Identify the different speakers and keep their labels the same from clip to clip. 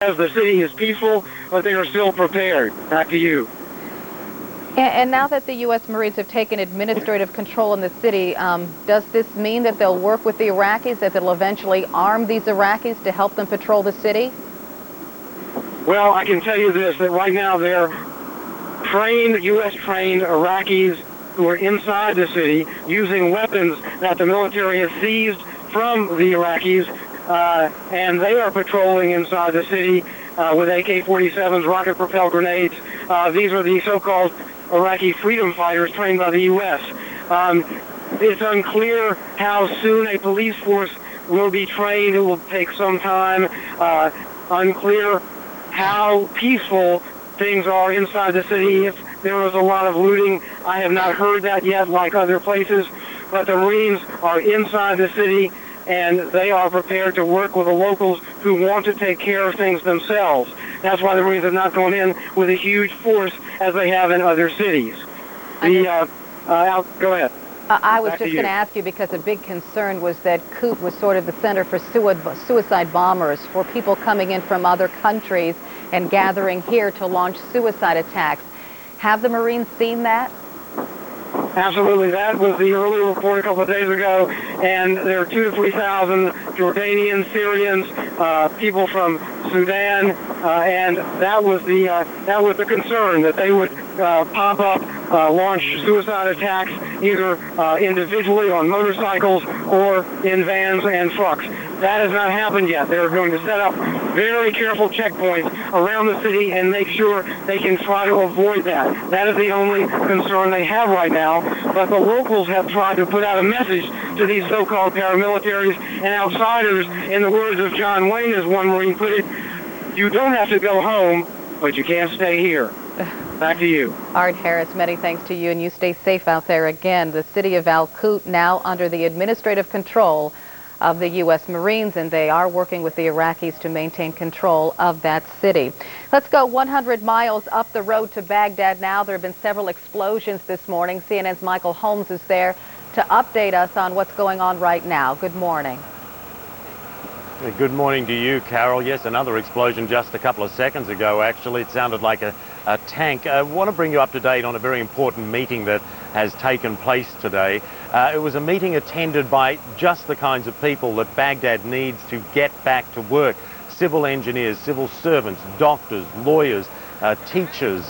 Speaker 1: As the city is peaceful, but they are still prepared. Back to you.
Speaker 2: And now that the U.S. Marines have taken administrative control in the city, does this mean that they'll work with the Iraqis, that they'll eventually arm these Iraqis to help them patrol the city?
Speaker 1: Well, I can tell you this, that right now they're trained, U.S.-trained Iraqis who are inside the city using weapons that the military has seized from the Iraqis, and they are patrolling inside the city with AK-47s, rocket-propelled grenades. These are the so-called Iraqi freedom fighters trained by the U.S. It's unclear how soon a police force will be trained. It will take some time. Unclear how peaceful things are inside the city. If there was a lot of looting, I have not heard that yet, like other places. But the Marines are inside the city, and they are prepared to work with the locals who want to take care of things themselves. That's why the Marines have not gone in with a huge force as they have in other cities. Go ahead.
Speaker 2: I was just going to ask you, because a big concern was that Al-Kut was sort of the center for suicide bombers, for people coming in from other countries and gathering here to launch suicide attacks. Have the Marines seen that?
Speaker 1: Absolutely. That was the early report a couple of days ago, and there are 2,000 to 3,000 Jordanians, Syrians, people from Sudan, and that was the concern, that they would pop up, launch suicide attacks, either individually on motorcycles or in vans and trucks. That has not happened yet. They're going to set up very careful checkpoints around the city and make sure they can try to avoid that. That is the only concern they have right now. But the locals have tried to put out a message to these so-called paramilitaries and outsiders. In the words of John Wayne, as one Marine put it, you don't have to go home, but you can't stay here. Back to you.
Speaker 2: Art Harris, many thanks to you, and you stay safe out there. Again, the city of Al-Kut now under the administrative control of the U.S. Marines, and they are working with the Iraqis to maintain control of that city. Let's go 100 miles up the road to Baghdad now. There have been several explosions this morning. CNN's Michael Holmes is there to update us on what's going on right now. Good morning.
Speaker 3: Good morning to you, Carol. Yes, another explosion just a couple of seconds ago, actually. It sounded like a tank. I want to bring you up to date on a very important meeting that has taken place today. It was a meeting attended by just the kinds of people that Baghdad needs to get back to work. Civil engineers, civil servants, doctors, lawyers, teachers,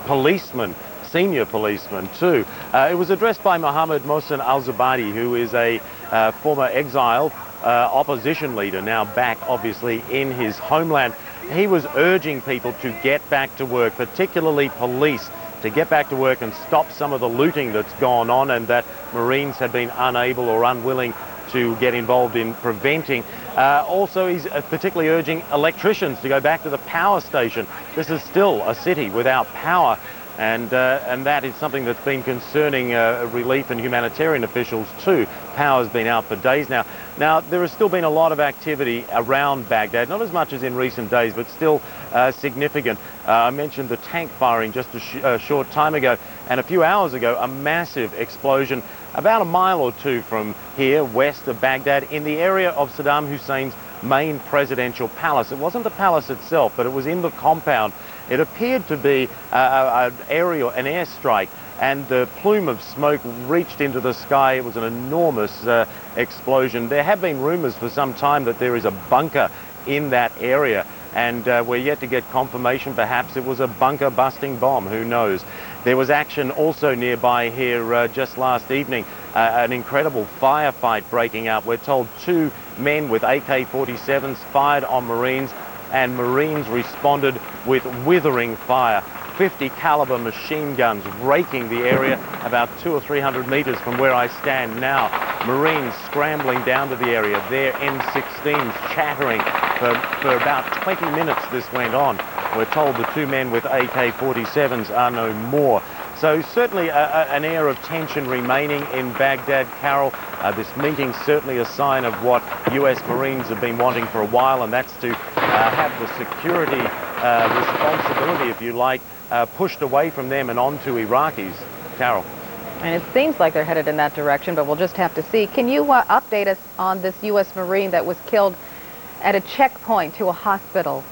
Speaker 3: policemen, senior policemen too. It was addressed by Mohammed Mohsen al-Zubadi, who is a former exile opposition leader, now back obviously in his homeland. He was urging people to get back to work, particularly police, to get back to work and stop some of the looting that's gone on and that Marines have been unable or unwilling to get involved in preventing. Also, he's particularly urging electricians to go back to the power station. This is still a city without power, and that is something that's been concerning relief and humanitarian officials too. Power's been out for days now. Now, there has still been a lot of activity around Baghdad, not as much as in recent days, but still significant. I mentioned the tank firing just a short time ago, and a few hours ago, a massive explosion about a mile or two from here, west of Baghdad, in the area of Saddam Hussein's main presidential palace. It wasn't the palace itself, but it was in the compound. It appeared to be an airstrike, and the plume of smoke reached into the sky. It was an enormous explosion. There have been rumors for some time that there is a bunker in that area, and we're yet to get confirmation. Perhaps it was a bunker busting bomb, who knows. There was action also nearby here just last evening, an incredible firefight breaking out. We're told 2 men with AK-47s fired on Marines, and Marines responded with withering fire. 50 caliber machine guns raking the area about 200 or 300 meters from where I stand now. Marines scrambling down to the area, their M16s chattering for about 20 minutes this went on. We're told the 2 men with AK-47s are no more. So certainly an air of tension remaining in Baghdad, Carol. This meeting's certainly a sign of what US Marines have been wanting for a while, and that's to have the security responsibility, if you like, pushed away from them and onto Iraqis. Carol.
Speaker 2: And it seems like they're headed in that direction, but we'll just have to see. Can you update us on this U.S. Marine that was killed at a checkpoint to a hospital?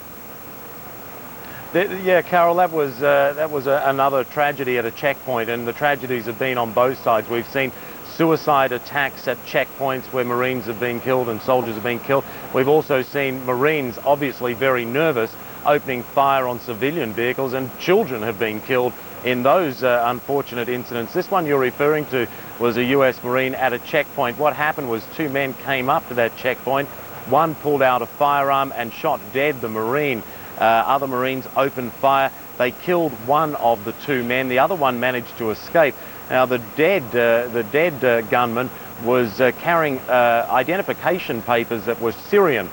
Speaker 3: Yeah, Carol, that was another tragedy at a checkpoint, and the tragedies have been on both sides. We've seen suicide attacks at checkpoints where Marines have been killed and soldiers have been killed. We've also seen Marines, obviously very nervous, opening fire on civilian vehicles, and children have been killed in those unfortunate incidents. This one you're referring to was a US Marine at a checkpoint. What happened was two men came up to that checkpoint. One pulled out a firearm and shot dead the Marine. Other Marines opened fire. They killed one of the two men. The other one managed to escape. Now, the dead gunman was carrying identification papers that were Syrian.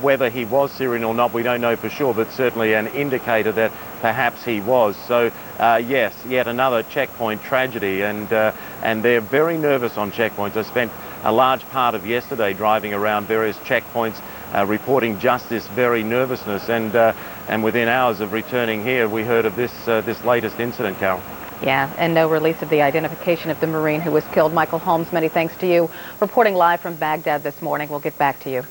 Speaker 3: Whether he was Syrian or not, we don't know for sure, but certainly an indicator that perhaps he was. So, yes, yet another checkpoint tragedy, and they're very nervous on checkpoints. I spent a large part of yesterday driving around various checkpoints, reporting just this very nervousness, and within hours of returning here, we heard of this latest incident, Carol.
Speaker 2: Yeah, and no release of the identification of the Marine who was killed. Michael Holmes, many thanks to you. Reporting live from Baghdad this morning. We'll get back to you.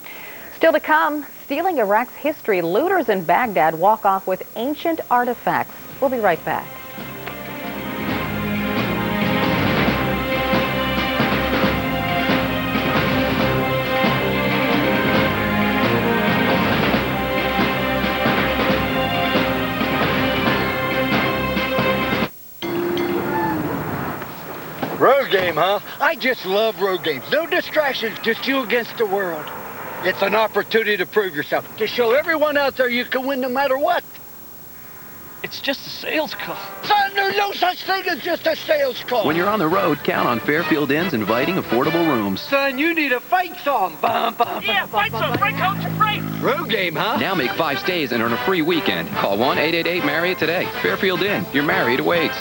Speaker 2: Still to come, stealing Iraq's history, looters in Baghdad walk off with ancient artifacts. We'll be right back.
Speaker 4: Road game, huh? I just love road games. No distractions, just you against the world. It's an opportunity to prove yourself, to show everyone out there you can win no matter what.
Speaker 5: It's just a sales call.
Speaker 4: Son, there's no such thing as just a sales call.
Speaker 6: When you're on the road, count on Fairfield Inn's inviting affordable rooms.
Speaker 4: Son, you need a fight song. Bum, bum,
Speaker 5: Yeah, fight song. Break out your freight.
Speaker 4: Road game, huh?
Speaker 6: Now make 5 stays and earn a free weekend. Call 1-888-MARRIOTT today. Fairfield Inn. Your married awaits.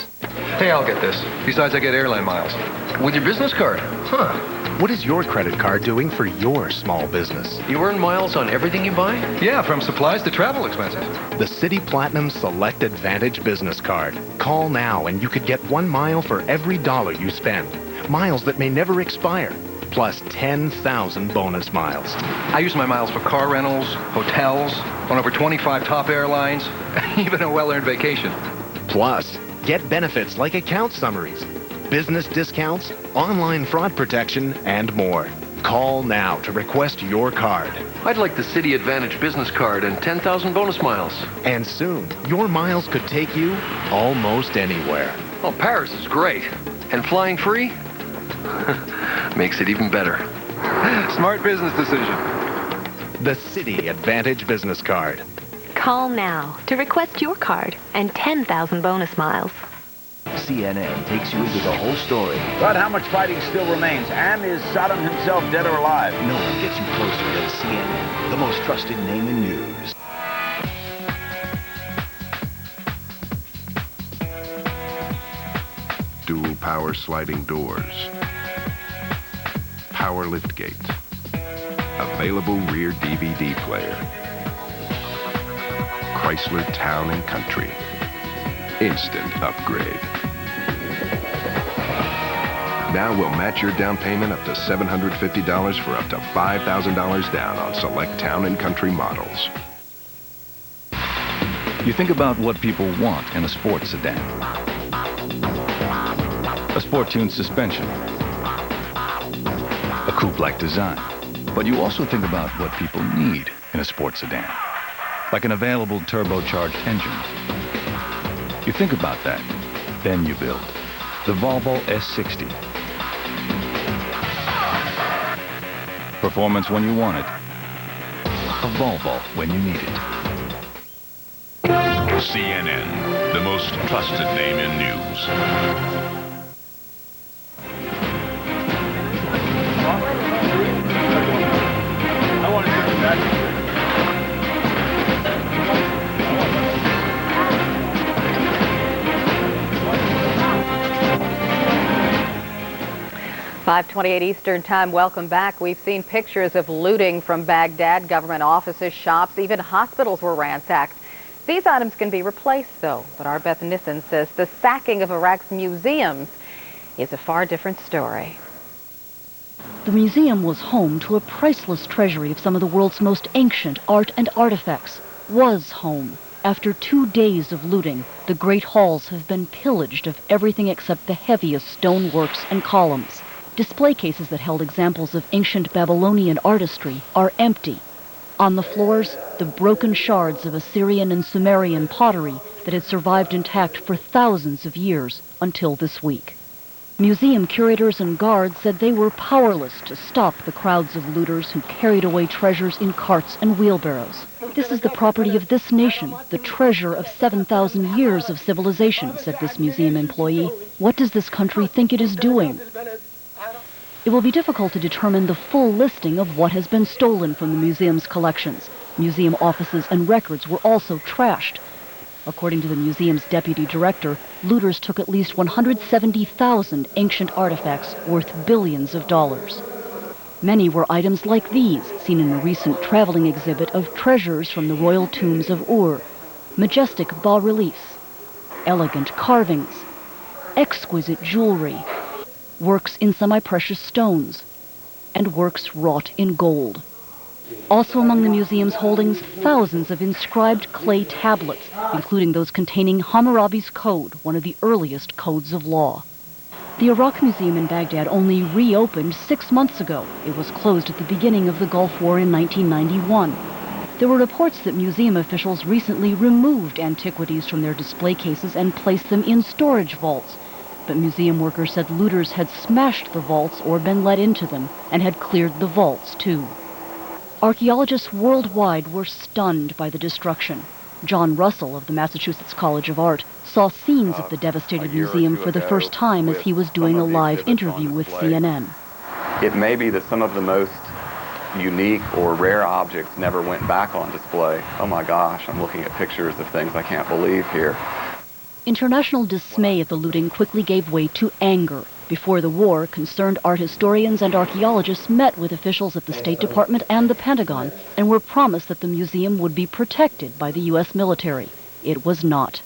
Speaker 7: Hey, I'll get this. Besides, I get airline miles. With your business card. Huh.
Speaker 8: What is your credit card doing for your small business?
Speaker 7: You earn miles on everything you buy? Yeah, from supplies to travel expenses.
Speaker 8: The Citi Platinum Select Advantage Business Card. Call now and you could get 1 mile for every dollar you spend. Miles that may never expire. Plus 10,000 bonus miles.
Speaker 7: I use my miles for car rentals, hotels, on over 25 top airlines, even a well-earned vacation.
Speaker 8: Plus, get benefits like account summaries, business discounts, online fraud protection, and more. Call now to request your card.
Speaker 7: I'd like the Citi Advantage business card and 10,000 bonus miles.
Speaker 8: And soon, your miles could take you almost anywhere.
Speaker 7: Oh, Paris is great. And flying free? Makes it even better. Smart business decision.
Speaker 8: The Citi Advantage Business Card.
Speaker 9: Call now to request your card and 10,000 bonus miles.
Speaker 10: CNN takes you into the whole story.
Speaker 11: But how much fighting still remains? And is Saddam himself dead or alive?
Speaker 10: No one gets you closer than CNN, the most trusted name in news.
Speaker 12: Dual power sliding doors. Power liftgate. Available rear DVD player. Chrysler Town and Country. Instant upgrade. Now we'll match your down payment up to $750 for up to $5,000 down on select Town and Country models.
Speaker 13: You think about what people want in a sports sedan. A sport-tuned suspension. A coupe-like design. But you also think about what people need in a sports sedan. Like an available turbocharged engine. You think about that, then you build the Volvo S60. Performance when you want it. A Volvo when you need it.
Speaker 12: CNN, the most trusted name in news.
Speaker 3: I want to get back.
Speaker 2: 5:28 Eastern Time. Welcome back. We've seen pictures of looting from Baghdad. Government offices, shops, even hospitals were ransacked. These items can be replaced, though. But our Beth Nissen says the sacking of Iraq's museums is a far different story.
Speaker 14: The museum was home to a priceless treasury of some of the world's most ancient art and artifacts. Was home. After 2 days of looting, the great halls have been pillaged of everything except the heaviest stone works and columns. Display cases that held examples of ancient Babylonian artistry are empty. On the floors, the broken shards of Assyrian and Sumerian pottery that had survived intact for thousands of years until this week. Museum curators and guards said they were powerless to stop the crowds of looters who carried away treasures in carts and wheelbarrows. This is the property of this nation, the treasure of 7,000 years of civilization, said this museum employee. What does this country think it is doing? It will be difficult to determine the full listing of what has been stolen from the museum's collections. Museum offices and records were also trashed. According to the museum's deputy director, looters took at least 170,000 ancient artifacts worth billions of dollars. Many were items like these, seen in a recent traveling exhibit of treasures from the royal tombs of Ur, majestic bas-reliefs, elegant carvings, exquisite jewelry, works in semi-precious stones, and works wrought in gold. Also among the museum's holdings, thousands of inscribed clay tablets, including those containing Hammurabi's Code, one of the earliest codes of law. The Iraq Museum in Baghdad only reopened 6 months ago. It was closed at the beginning of the Gulf War in 1991. There were reports that museum officials recently removed antiquities from their display cases and placed them in storage vaults. But museum workers said looters had smashed the vaults or been let into them and had cleared the vaults too. Archaeologists worldwide were stunned by the destruction. John Russell of the Massachusetts College of Art saw scenes of the devastated museum for the first time as he was doing a live interview with CNN.
Speaker 15: It may be that some of the most unique or rare objects never went back on display. Oh my gosh, I'm looking at pictures of things I can't believe here.
Speaker 14: International dismay at the looting quickly gave way to anger. Before the war, concerned art historians and archaeologists met with officials at the State Department and the Pentagon and were promised that the museum would be protected by the U.S. military. It was not.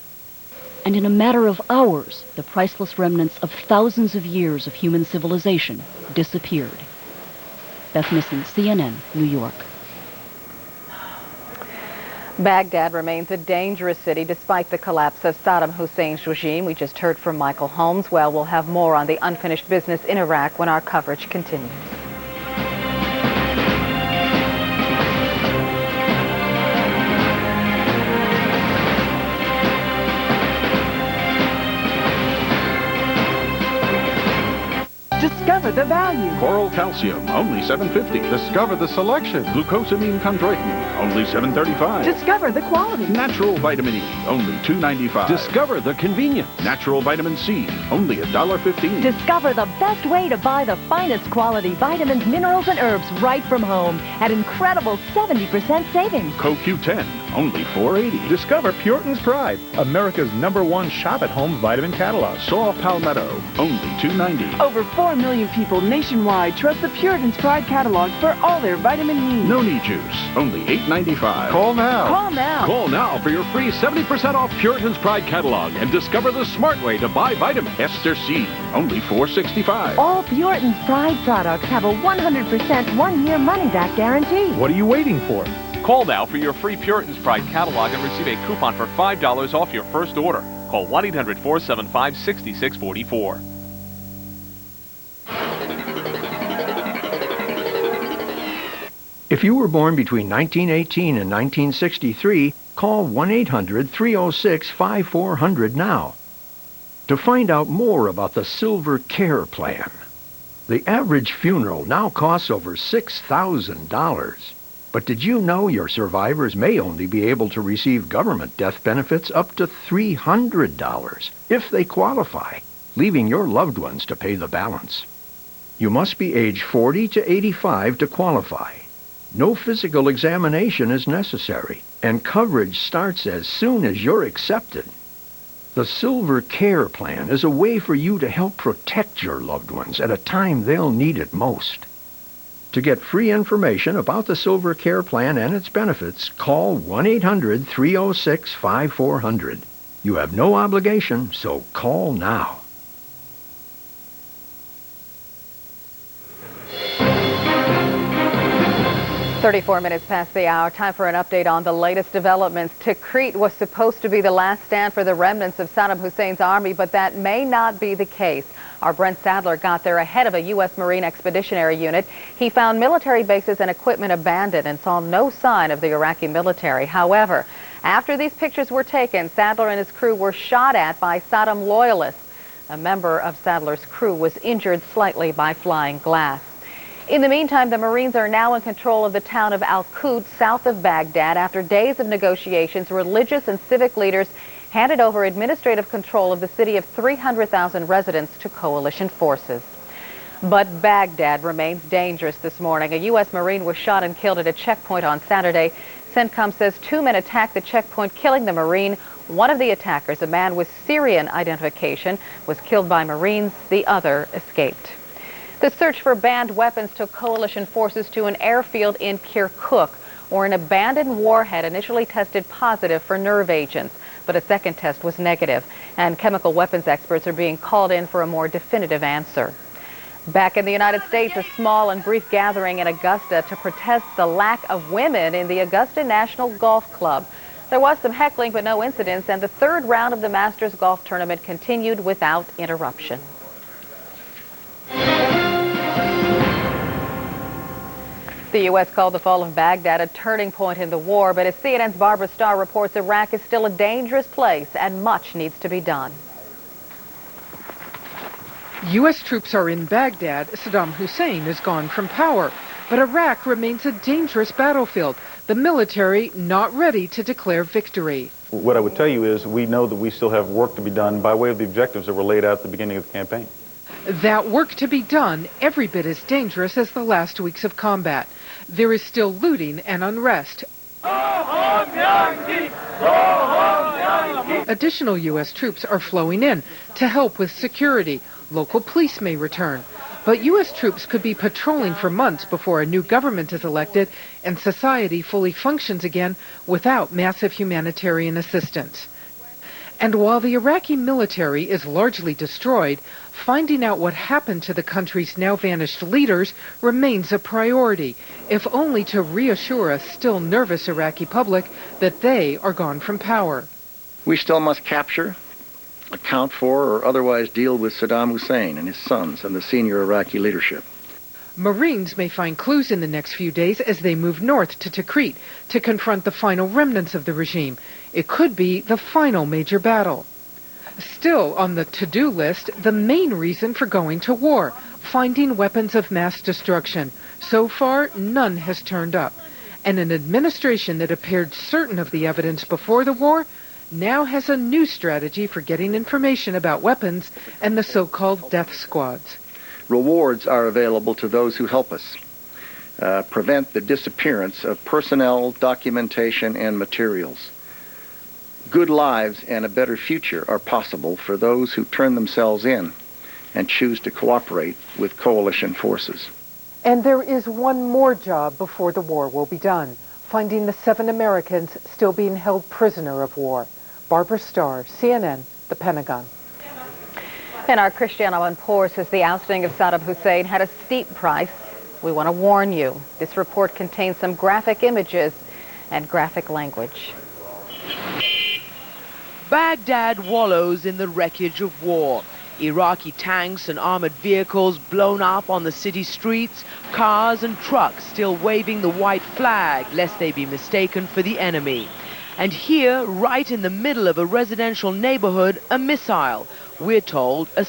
Speaker 14: And in a matter of hours, the priceless remnants of thousands of years of human civilization disappeared. Beth Nissen, CNN, New York.
Speaker 2: Baghdad remains a dangerous city despite the collapse of Saddam Hussein's regime. We just heard from Michael Holmes. Well, we'll have more on the unfinished business in Iraq when our coverage continues.
Speaker 16: Discover the value.
Speaker 17: Coral calcium, only $7.50. Discover the selection. Glucosamine chondroitin, only $7.35.
Speaker 16: Discover the quality.
Speaker 17: Natural vitamin E, only $2.95.
Speaker 10: Discover the convenience.
Speaker 17: Natural vitamin C, only $1.15.
Speaker 9: Discover the best way to buy the finest quality vitamins, minerals, and herbs right from home at incredible 70% savings.
Speaker 17: CoQ10, only $4.80.
Speaker 18: Discover Puritan's Pride, America's #1 shop-at-home vitamin catalog.
Speaker 17: Saw Palmetto, only $2.90.
Speaker 16: Over 4 million people nationwide trust the Puritan's Pride catalog for all their vitamin needs.
Speaker 17: Noni juice, only $8.95.
Speaker 18: Call now.
Speaker 16: Call now.
Speaker 10: Call now for your free 70% off Puritan's Pride catalog and discover the smart way to buy vitamins.
Speaker 17: Esther C, only $4.65.
Speaker 9: All Puritan's Pride products have a 100% one-year money-back guarantee.
Speaker 18: What are you waiting for?
Speaker 5: Call now for your free Puritan's Pride catalog and receive a coupon for $5 off your first order. Call 1-800-475-6644.
Speaker 19: If you were born between 1918 and 1963, call 1-800-306-5400 now to find out more about the Silver Care Plan. The average funeral now costs over $6,000. But did you know your survivors may only be able to receive government death benefits up to $300 if they qualify, leaving your loved ones to pay the balance? You must be age 40 to 85 to qualify. No physical examination is necessary, and coverage starts as soon as you're accepted. The Silver Care Plan is a way for you to help protect your loved ones at a time they'll need it most. To get free information about the Silver Care Plan and its benefits, call 1-800-306-5400. You have no obligation, so call now.
Speaker 2: 34 minutes past the hour. Time for an update on the latest developments. Tikrit was supposed to be the last stand for the remnants of Saddam Hussein's army, but that may not be the case. Our Brent Sadler got there ahead of a U.S. Marine Expeditionary Unit. He found military bases and equipment abandoned and saw no sign of the Iraqi military. However, after these pictures were taken, Sadler and his crew were shot at by Saddam loyalists. A member of Sadler's crew was injured slightly by flying glass. In the meantime, the Marines are now in control of the town of Al-Kut, south of Baghdad. After days of negotiations, religious and civic leaders handed over administrative control of the city of 300,000 residents to coalition forces. But Baghdad remains dangerous this morning. A U.S. Marine was shot and killed at a checkpoint on Saturday. CENTCOM says 2 men attacked the checkpoint, killing the Marine. One of the attackers, a man with Syrian identification, was killed by Marines. The other escaped. The search for banned weapons took coalition forces to an airfield in Kirkuk, where an abandoned warhead initially tested positive for nerve agents, but a second test was negative, and chemical weapons experts are being called in for a more definitive answer. Back in the United States, a small and brief gathering in Augusta to protest the lack of women in the Augusta National Golf Club. There was some heckling but no incidents, and the third round of the Masters Golf Tournament continued without interruption. The U.S. called the fall of Baghdad a turning point in the war, but as CNN's Barbara Starr reports, Iraq is still a dangerous place and much needs to be done.
Speaker 20: U.S. troops are in Baghdad. Saddam Hussein is gone from power, but Iraq remains a dangerous battlefield. The military not ready to declare victory.
Speaker 21: What I would tell you is we know that we still have work to be done by way of the objectives that were laid out at the beginning of the campaign.
Speaker 20: That work to be done every bit as dangerous as the last weeks of combat. There is still looting and unrest. Additional U.S. troops are flowing in to help with security. Local police may return. But U.S. troops could be patrolling for months before a new government is elected and society fully functions again without massive humanitarian assistance. And while the Iraqi military is largely destroyed, finding out what happened to the country's now vanished leaders remains a priority, if only to reassure a still nervous Iraqi public that they are gone from power.
Speaker 22: We still must capture, account for, or otherwise deal with Saddam Hussein and his sons and the senior Iraqi leadership.
Speaker 20: Marines may find clues in the next few days as they move north to Tikrit to confront the final remnants of the regime. It could be the final major battle. Still on the to-do list, the main reason for going to war, finding weapons of mass destruction. So far, none has turned up. And an administration that appeared certain of the evidence before the war now has a new strategy for getting information about weapons and the so-called death squads.
Speaker 22: Rewards are available to those who help us prevent the disappearance of personnel, documentation, and materials. Good lives and a better future are possible for those who turn themselves in and choose to cooperate with coalition forces.
Speaker 20: And there is one more job before the war will be done, finding the 7 Americans still being held prisoner of war. Barbara Starr, CNN, The Pentagon.
Speaker 2: And our Cristiano Amanpour says the ousting of Saddam Hussein had a steep price. We want to warn you. This report contains some graphic images and graphic language.
Speaker 23: Baghdad wallows in the wreckage of war. Iraqi tanks and armored vehicles blown up on the city streets, cars and trucks still waving the white flag lest they be mistaken for the enemy. And here, right in the middle of a residential neighborhood, a missile. We're told a